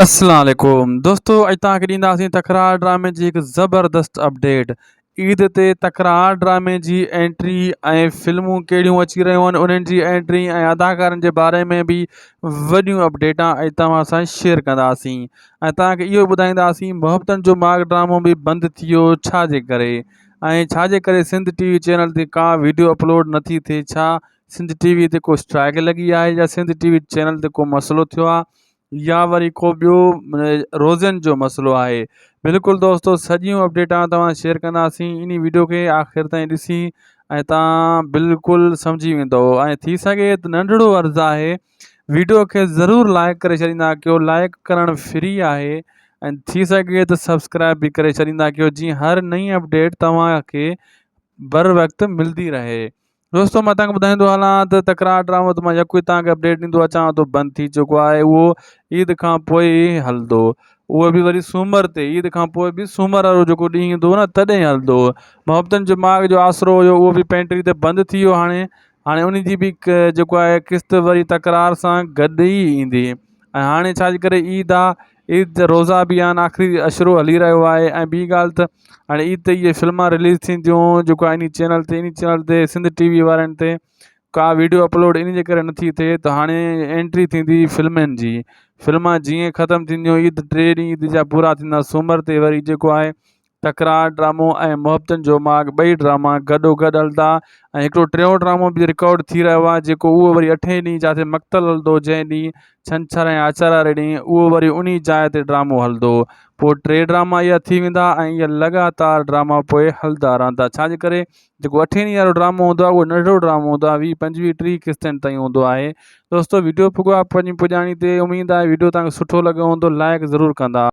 अस्सलाम वालेकुम दोस्तों, अॼु तव्हांखे ॾींदासीं तकरार ड्रामे जी हिकु ज़बरदस्त अपडेट। ईद ते तकरार ड्रामे जी एंट्री ऐं फिल्मूं कहिड़ियूं अची रहियूं आहिनि उन्हनि जी एंट्री ऐं अदाकारनि जे बारे में बि वॾियूं अपडेटां अॼु तव्हां सां शेयर कंदासीं। ऐं तव्हांखे इहो ॿुधाईंदासीं मुहबतनि जो माॻ ड्रामो बि बंदि थी वियो छाजे करे, ऐं छाजे करे सिंध टीवी चैनल ते का वीडियो अपलोड नथी थिए। छा सिंध टीवी ते को स्ट्राइक लॻी आहे, या सिंध टीवी चैनल ते को मसइलो थियो आहे, या वरी को ॿियो रोज़नि जो मसइलो आहे। बिल्कुलु दोस्तों, सॼियूं अपडेटां तव्हां शेयर कंदासीं। इन वीडियो खे आख़िर ताईं ॾिसी ऐं तव्हां बिल्कुलु सम्झी वेंदव। ऐं थी सघे त नंढिड़ो अर्ज़ु आहे, वीडियो खे ज़रूरु लाइक करे छॾींदा कयो। लाइक करणु फ्री आहे। ऐं थी सघे त सब्सक्राइब बि करे छॾींदा कयो, जीअं हर नई अपडेट तव्हांखे बर वक़्तु मिलंदी रहे। दोस्तों, मां तव्हांखे ॿुधाईंदो हलां त तकरार ड्रामो त मां यको ई तव्हांखे अपडेट ॾींदो अचां थो, बंदि थी चुको आहे। उहो ईद खां पोइ ई हलंदो, उहो बि वरी सूमर ते। ईद खां पोइ बि सूमर वारो जेको ॾींहुं ईंदो न, तॾहिं हलंदो। मुहबतनि जो माॻ जो आसिरो हुयो, उहो बि पेंट्री ते बंदि थी वियो। हाणे उन जी बि जेको आहे किस्त वरी तकरार सां गॾु ई ईंदी। ऐं हाणे छाजे करे ईद आहे, ईद जा रोज़ा बि आहिनि, आख़िरी अशरो हली रहियो आहे। ऐं ॿी ॻाल्हि त हाणे ईद ते इहे फिल्मां रिलीज़ थींदियूं, जेको आहे इन चैनल ते सिंध टीवी वारनि ते का वीडियो अपलोड इन जे करे नथी थिए। त हाणे एंट्री थींदी फिल्मनि जी। फिल्मां जीअं ख़तमु थींदियूं, ईद 3 ॾींहं ईद जा पूरा थींदा, सूमर ते वरी जेको आहे तकरार ड्रामो ऐं मुहबतनि जो माॻ ॿई ड्रामा गॾोगॾु हलंदा। ऐं हिकिड़ो टियों ड्रामो बि रिकॉर्ड थी रहियो आहे, जेको उहो वरी 8 ॾींहं जिते मक़तल हलंदो, जंहिं ॾींहुं छंछरु ऐं आर्तवार वारे ॾींहुं, उहो वरी उन जाइ ते ड्रामो हलंदो। पोइ 3 ड्रामा इहा थी वेंदा, ऐं इहा लगातार ड्रामा पोइ हलंदा रहंदा। छाजे करे जेको 8 ॾींहं वारो ड्रामो हूंदो आहे, उहो नंढिड़ो ड्रामो हूंदो आहे, 20, 25, 30 किस्तनि ताईं हूंदो आहे। दोस्तों, वीडियो पुॼाणी ते उमेदु आहे वीडियो तव्हांखे सुठो लॻो हूंदो, लाइक ज़रूरु कंदा।